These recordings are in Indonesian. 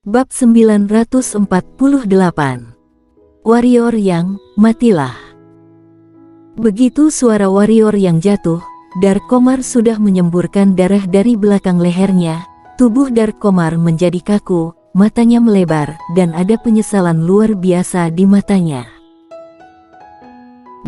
Bab 948. Warrior yang matilah. Begitu suara warrior yang jatuh, Darkomar sudah menyemburkan darah dari belakang lehernya. Tubuh Darkomar menjadi kaku, matanya melebar, dan ada penyesalan luar biasa di matanya.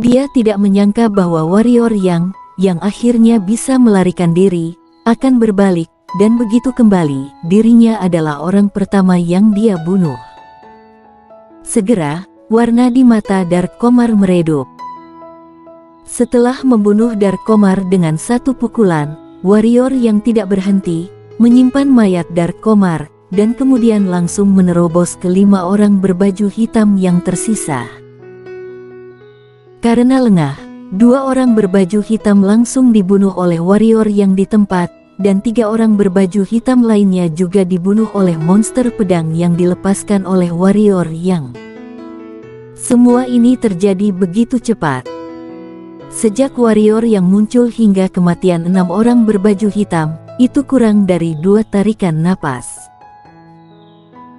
Dia tidak menyangka bahwa warrior yang akhirnya bisa melarikan diri, akan berbalik, dan begitu kembali, dirinya adalah orang pertama yang dia bunuh. Segera, warna di mata Darkomar meredup. Setelah membunuh Darkomar dengan satu pukulan, warrior yang tidak berhenti, menyimpan mayat Darkomar, dan kemudian langsung menerobos ke 5 orang berbaju hitam yang tersisa. Karena lengah, 2 orang berbaju hitam langsung dibunuh oleh warrior yang di tempat, dan 3 orang berbaju hitam lainnya juga dibunuh oleh monster pedang yang dilepaskan oleh warrior yang. Semua ini terjadi begitu cepat. Sejak warrior yang muncul hingga kematian 6 orang berbaju hitam, itu kurang dari 2 tarikan napas.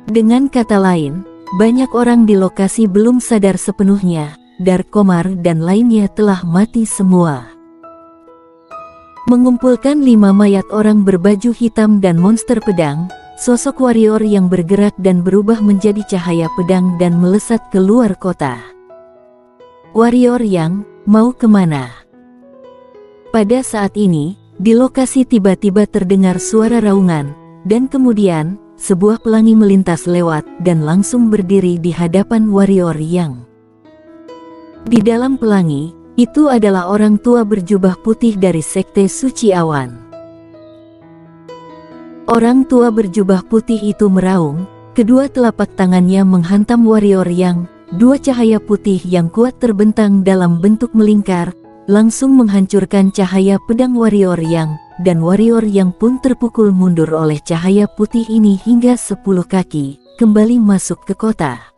Dengan kata lain, banyak orang di lokasi belum sadar sepenuhnya, Darkomar dan lainnya telah mati semua. Mengumpulkan 5 mayat orang berbaju hitam dan monster pedang, sosok warrior yang bergerak dan berubah menjadi cahaya pedang dan melesat keluar kota. Warrior yang mau kemana? Pada saat ini, di lokasi tiba-tiba terdengar suara raungan, dan kemudian, sebuah pelangi melintas lewat dan langsung berdiri di hadapan warrior yang. Di dalam pelangi, itu adalah orang tua berjubah putih dari Sekte Suci Awan. Orang tua berjubah putih itu meraung, kedua telapak tangannya menghantam warrior yang. 2 cahaya putih yang kuat terbentang dalam bentuk melingkar, langsung menghancurkan cahaya pedang warrior yang, dan warrior yang pun terpukul mundur oleh cahaya putih ini hingga 10 kaki, kembali masuk ke kota.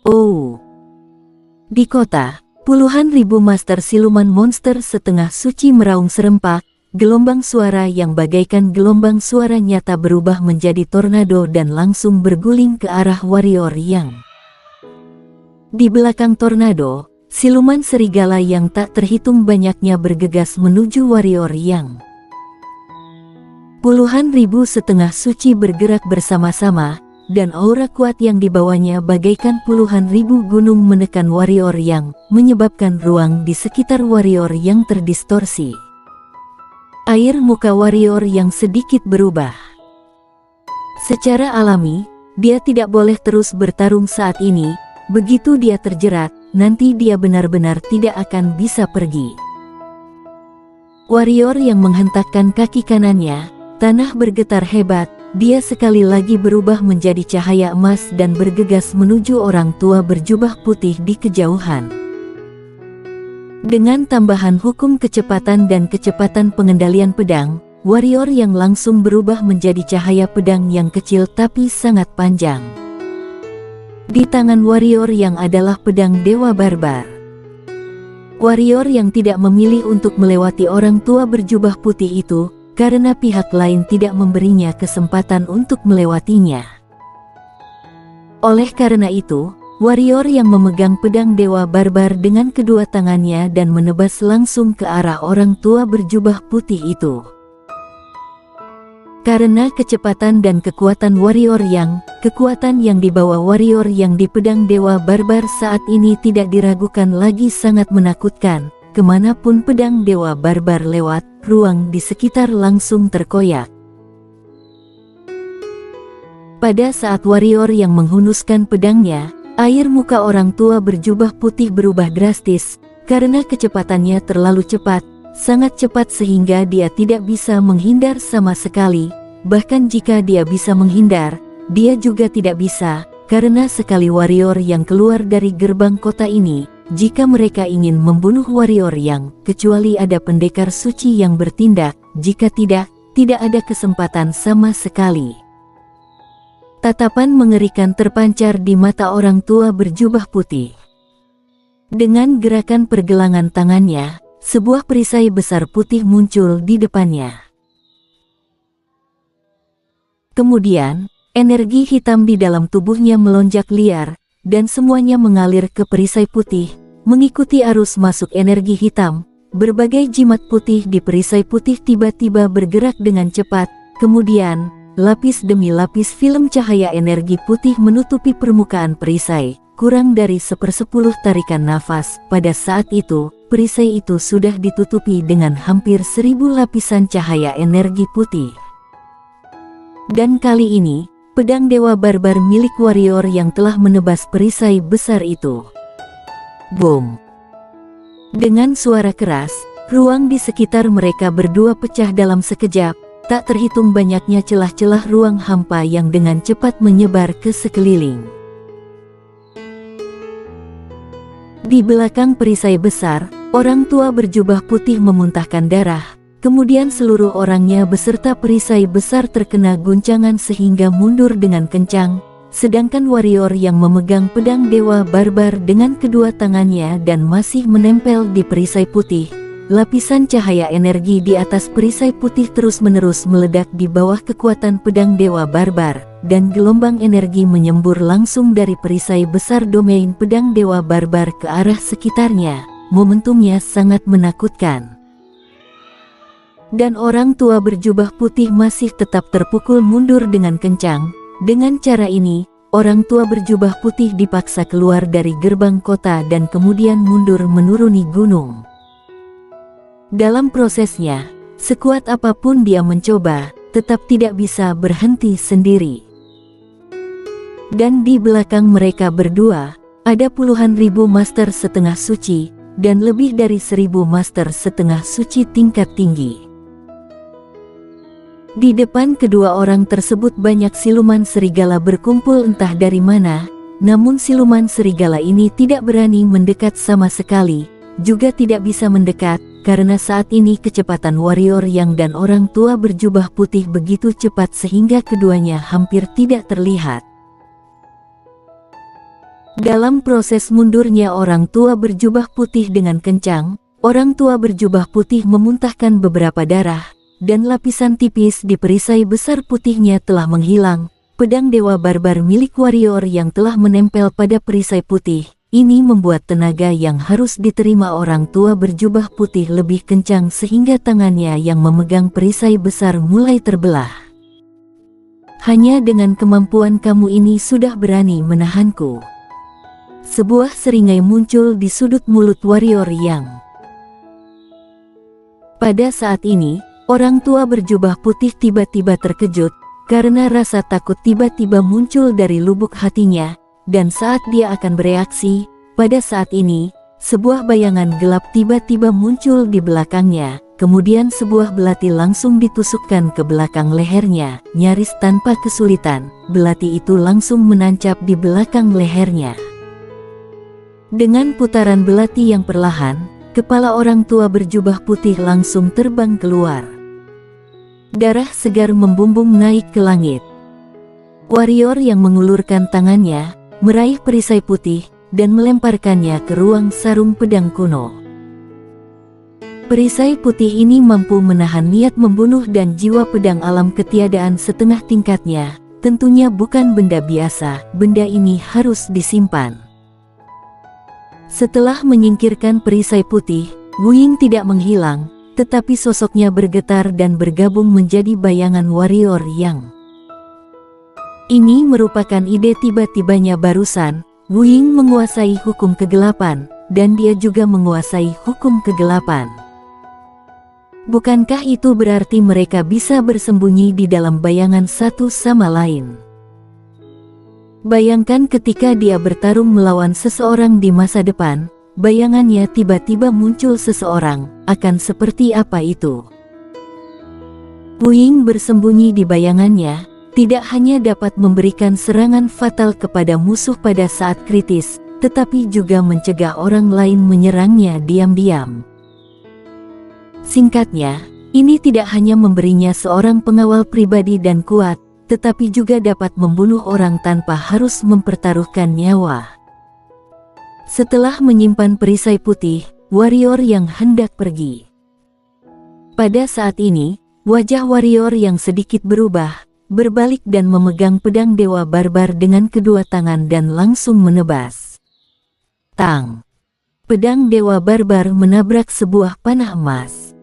Oh! Di kota, puluhan ribu master siluman monster setengah suci meraung serempak, gelombang suara yang bagaikan gelombang suara nyata berubah menjadi tornado dan langsung berguling ke arah warrior yang. Di belakang tornado, siluman serigala yang tak terhitung banyaknya bergegas menuju warrior yang. Puluhan ribu setengah suci bergerak bersama-sama, dan aura kuat yang dibawanya bagaikan puluhan ribu gunung menekan warrior yang, menyebabkan ruang di sekitar warrior yang terdistorsi. Air muka warrior yang sedikit berubah. Secara alami, dia tidak boleh terus bertarung saat ini, begitu dia terjerat, nanti dia benar-benar tidak akan bisa pergi. Warrior yang menghentakkan kaki kanannya, tanah bergetar hebat. Dia sekali lagi berubah menjadi cahaya emas dan bergegas menuju orang tua berjubah putih di kejauhan. Dengan tambahan hukum kecepatan dan kecepatan pengendalian pedang, warrior yang langsung berubah menjadi cahaya pedang yang kecil tapi sangat panjang. Di tangan warrior yang adalah pedang Dewa Barbar. Warrior yang tidak memilih untuk melewati orang tua berjubah putih itu, karena pihak lain tidak memberinya kesempatan untuk melewatinya. Oleh karena itu, warrior yang memegang pedang Dewa Barbar dengan kedua tangannya dan menebas langsung ke arah orang tua berjubah putih itu. Karena kecepatan dan kekuatan warrior yang, kekuatan yang dibawa warrior yang di pedang Dewa Barbar saat ini tidak diragukan lagi sangat menakutkan. Kemanapun pedang Dewa Barbar lewat, ruang di sekitar langsung terkoyak. Pada saat warrior yang menghunuskan pedangnya, air muka orang tua berjubah putih berubah drastis, karena kecepatannya terlalu cepat, sangat cepat sehingga dia tidak bisa menghindar sama sekali, bahkan jika dia bisa menghindar, dia juga tidak bisa, karena sekali warrior yang keluar dari gerbang kota ini, jika mereka ingin membunuh warrior yang, kecuali ada pendekar suci yang bertindak, jika tidak ada kesempatan sama sekali. Tatapan mengerikan terpancar di mata orang tua berjubah putih. Dengan gerakan pergelangan tangannya, sebuah perisai besar putih muncul di depannya. Kemudian, Energi hitam di dalam tubuhnya melonjak liar, dan semuanya mengalir ke perisai putih, mengikuti arus masuk energi hitam. Berbagai jimat putih di perisai putih tiba-tiba bergerak dengan cepat, kemudian, lapis demi lapis film cahaya energi putih menutupi permukaan perisai. Kurang dari 1/10 tarikan nafas, pada saat itu, perisai itu sudah ditutupi dengan hampir 1000 lapisan cahaya energi putih. Dan kali ini, pedang dewa barbar milik warrior yang telah menebas perisai besar itu. Boom! Dengan suara keras, ruang di sekitar mereka berdua pecah dalam sekejap, tak terhitung banyaknya celah-celah ruang hampa yang dengan cepat menyebar ke sekeliling. Di belakang perisai besar, orang tua berjubah putih memuntahkan darah, kemudian seluruh orangnya beserta perisai besar terkena guncangan sehingga mundur dengan kencang, sedangkan warrior yang memegang pedang dewa barbar dengan kedua tangannya dan masih menempel di perisai putih. Lapisan cahaya energi di atas perisai putih terus-menerus meledak di bawah kekuatan pedang dewa barbar, dan gelombang energi menyembur langsung dari perisai besar domain pedang dewa barbar ke arah sekitarnya. Momentumnya sangat menakutkan. Dan orang tua berjubah putih masih tetap terpukul mundur dengan kencang. Dengan cara ini, orang tua berjubah putih dipaksa keluar dari gerbang kota dan kemudian mundur menuruni gunung. Dalam prosesnya, sekuat apapun dia mencoba, tetap tidak bisa berhenti sendiri. Dan di belakang mereka berdua, ada puluhan ribu master setengah suci, dan lebih dari 1000 master setengah suci tingkat tinggi. Di depan kedua orang tersebut banyak siluman serigala berkumpul entah dari mana, namun siluman serigala ini tidak berani mendekat sama sekali, juga tidak bisa mendekat, karena saat ini kecepatan warrior yang dan orang tua berjubah putih begitu cepat sehingga keduanya hampir tidak terlihat. Dalam proses mundurnya orang tua berjubah putih dengan kencang, orang tua berjubah putih memuntahkan beberapa darah, dan lapisan tipis di perisai besar putihnya telah menghilang. Pedang dewa barbar milik warrior yang telah menempel pada perisai putih, ini membuat tenaga yang harus diterima orang tua berjubah putih lebih kencang sehingga tangannya yang memegang perisai besar mulai terbelah. Hanya dengan kemampuan kamu ini sudah berani menahanku. Sebuah seringai muncul di sudut mulut warrior yang. Pada saat ini, orang tua berjubah putih tiba-tiba terkejut, karena rasa takut tiba-tiba muncul dari lubuk hatinya, dan saat dia akan bereaksi, pada saat ini, sebuah bayangan gelap tiba-tiba muncul di belakangnya, kemudian sebuah belati langsung ditusukkan ke belakang lehernya, nyaris tanpa kesulitan, belati itu langsung menancap di belakang lehernya. Dengan putaran belati yang perlahan, kepala orang tua berjubah putih langsung terbang keluar. Darah segar membumbung naik ke langit. Warrior yang mengulurkan tangannya, meraih perisai putih, dan melemparkannya ke ruang sarung pedang kuno. Perisai putih ini mampu menahan niat membunuh dan jiwa pedang alam ketiadaan setengah tingkatnya, tentunya bukan benda biasa, benda ini harus disimpan. Setelah menyingkirkan perisai putih, Wu Ying tidak menghilang, tetapi sosoknya bergetar dan bergabung menjadi bayangan warrior yang. Ini merupakan ide tiba-tibanya barusan. Wu Ying menguasai hukum kegelapan, dan dia juga menguasai hukum kegelapan. Bukankah itu berarti mereka bisa bersembunyi di dalam bayangan satu sama lain? Bayangkan ketika dia bertarung melawan seseorang di masa depan, bayangannya tiba-tiba muncul seseorang, akan seperti apa itu? Wu Ying bersembunyi di bayangannya, tidak hanya dapat memberikan serangan fatal kepada musuh pada saat kritis, tetapi juga mencegah orang lain menyerangnya diam-diam. Singkatnya, ini tidak hanya memberinya seorang pengawal pribadi dan kuat, tetapi juga dapat membunuh orang tanpa harus mempertaruhkan nyawa. Setelah menyimpan perisai putih, warrior yang hendak pergi. Pada saat ini, wajah warrior yang sedikit berubah, berbalik dan memegang pedang Dewa Barbar dengan kedua tangan dan langsung menebas. Tang! Pedang Dewa Barbar menabrak sebuah panah emas.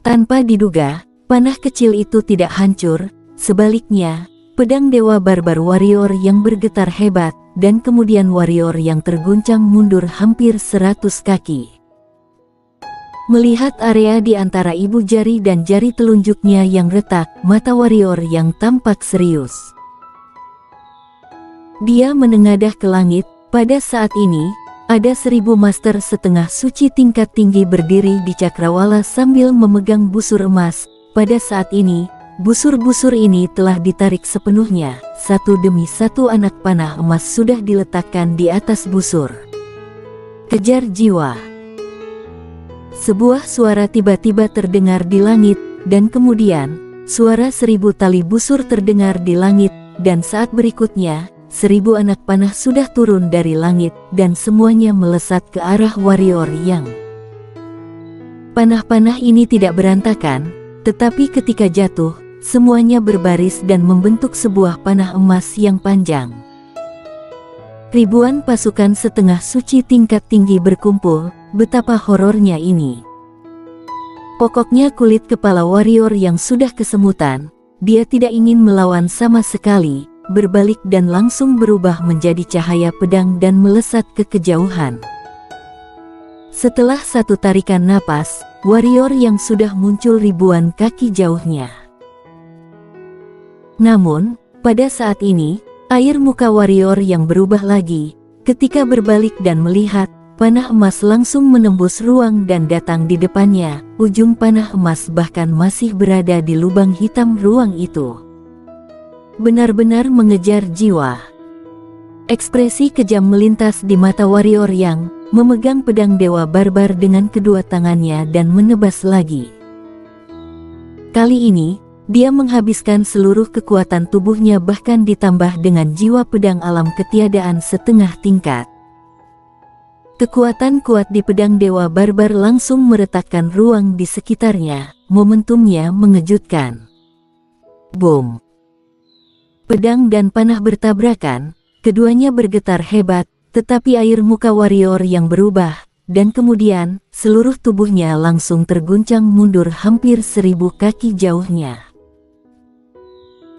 Tanpa diduga, panah kecil itu tidak hancur, sebaliknya, pedang Dewa Barbar warrior yang bergetar hebat, dan kemudian warrior yang terguncang mundur hampir 100 kaki. Melihat area di antara ibu jari dan jari telunjuknya yang retak, mata warrior yang tampak serius. Dia menengadah ke langit. Pada saat ini, ada 1000 master setengah suci tingkat tinggi berdiri di cakrawala sambil memegang busur emas. Pada saat ini, busur-busur ini telah ditarik sepenuhnya. Satu demi satu anak panah emas sudah diletakkan di atas busur. Kejar jiwa! Sebuah suara tiba-tiba terdengar di langit, dan kemudian, suara 1000 tali busur terdengar di langit, dan saat berikutnya, 1000 anak panah sudah turun dari langit, dan semuanya melesat ke arah warrior yang. Panah-panah ini tidak berantakan, tetapi ketika jatuh, semuanya berbaris dan membentuk sebuah panah emas yang panjang. Ribuan pasukan setengah suci tingkat tinggi berkumpul. Betapa horornya ini. Pokoknya kulit kepala warrior yang sudah kesemutan, dia tidak ingin melawan sama sekali, berbalik dan langsung berubah menjadi cahaya pedang dan melesat ke kejauhan. Setelah satu tarikan napas, warrior yang sudah muncul ribuan kaki jauhnya. Namun, pada saat ini, air muka warrior yang berubah lagi, ketika berbalik dan melihat, panah emas langsung menembus ruang dan datang di depannya. Ujung panah emas bahkan masih berada di lubang hitam ruang itu. Benar-benar mengejar jiwa. Ekspresi kejam melintas di mata warrior yang memegang pedang Dewa Barbar dengan kedua tangannya dan menebas lagi. Kali ini, dia menghabiskan seluruh kekuatan tubuhnya bahkan ditambah dengan jiwa pedang alam ketiadaan setengah tingkat. Kekuatan kuat di pedang Dewa Barbar langsung meretakkan ruang di sekitarnya. Momentumnya mengejutkan. Boom! Pedang dan panah bertabrakan, keduanya bergetar hebat, tetapi air muka warrior yang berubah, dan kemudian, seluruh tubuhnya langsung terguncang mundur hampir 1000 kaki jauhnya.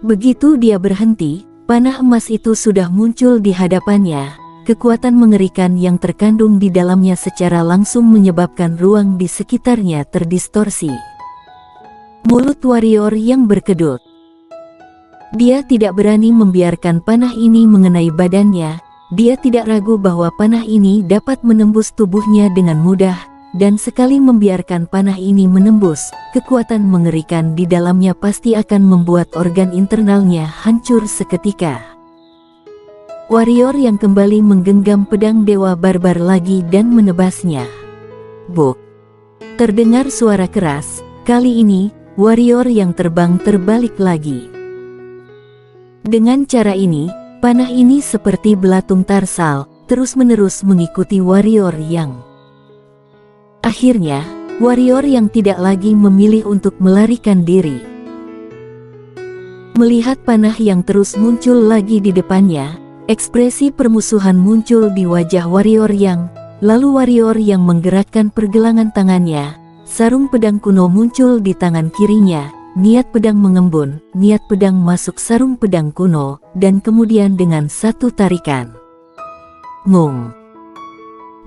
Begitu dia berhenti, panah emas itu sudah muncul di hadapannya. Kekuatan mengerikan yang terkandung di dalamnya secara langsung menyebabkan ruang di sekitarnya terdistorsi. Mulut warrior yang berkedut. Dia tidak berani membiarkan panah ini mengenai badannya. Dia tidak ragu bahwa panah ini dapat menembus tubuhnya dengan mudah, dan sekali membiarkan panah ini menembus, kekuatan mengerikan di dalamnya pasti akan membuat organ internalnya hancur seketika. Warrior yang kembali menggenggam pedang Dewa Barbar lagi dan menebasnya. Buk! Terdengar suara keras. Kali ini, warrior yang terbang terbalik lagi. Dengan cara ini, panah ini seperti belatung tarsal, terus-menerus mengikuti warrior yang. Akhirnya, warrior yang tidak lagi memilih untuk melarikan diri. Melihat panah yang terus muncul lagi di depannya, ekspresi permusuhan muncul di wajah warrior yang, lalu warrior yang menggerakkan pergelangan tangannya, sarung pedang kuno muncul di tangan kirinya, niat pedang mengembun, niat pedang masuk sarung pedang kuno, dan kemudian dengan satu tarikan. Ngung!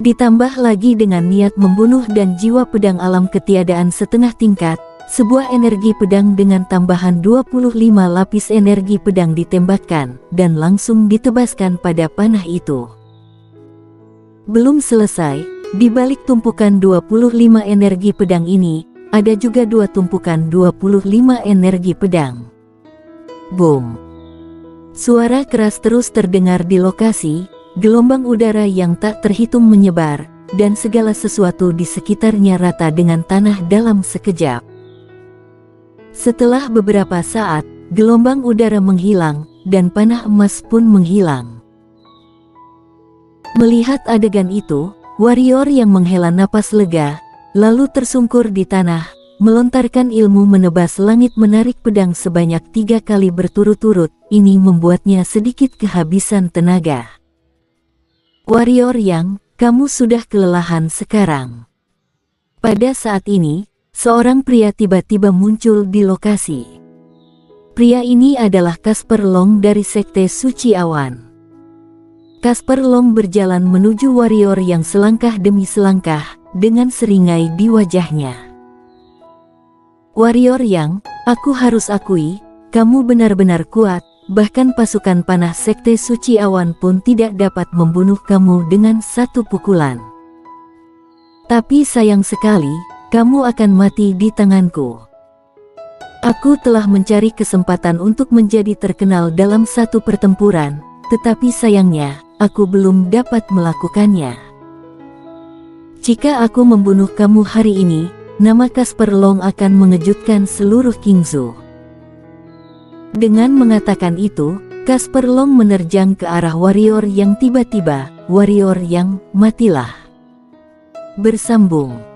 Ditambah lagi dengan niat membunuh dan jiwa pedang alam ketiadaan setengah tingkat, sebuah energi pedang dengan tambahan 25 lapis energi pedang ditembakkan, dan langsung ditebaskan pada panah itu. Belum selesai, di balik tumpukan 25 energi pedang ini, ada juga dua tumpukan 25 energi pedang. Boom! Suara keras terus terdengar di lokasi, gelombang udara yang tak terhitung menyebar, dan segala sesuatu di sekitarnya rata dengan tanah dalam sekejap. Setelah beberapa saat, gelombang udara menghilang, dan panah emas pun menghilang. Melihat adegan itu, warrior yang menghela napas lega, lalu tersungkur di tanah, melontarkan ilmu menebas langit menarik pedang sebanyak 3 kali berturut-turut, ini membuatnya sedikit kehabisan tenaga. Warrior Yang, kamu sudah kelelahan sekarang. Pada saat ini, seorang pria tiba-tiba muncul di lokasi. Pria ini adalah Casper Long dari Sekte Suci Awan. Casper Long berjalan menuju warrior yang selangkah demi selangkah, dengan seringai di wajahnya. Warrior Yang, aku harus akui, kamu benar-benar kuat, bahkan pasukan panah Sekte Suci Awan pun tidak dapat membunuh kamu dengan satu pukulan. Tapi sayang sekali, kamu akan mati di tanganku. Aku telah mencari kesempatan untuk menjadi terkenal dalam satu pertempuran, tetapi sayangnya, aku belum dapat melakukannya. Jika aku membunuh kamu hari ini, nama Casper Long akan mengejutkan seluruh Qingzhou. Dengan mengatakan itu, Casper Long menerjang ke arah warrior yang tiba-tiba, warrior yang, matilah. Bersambung.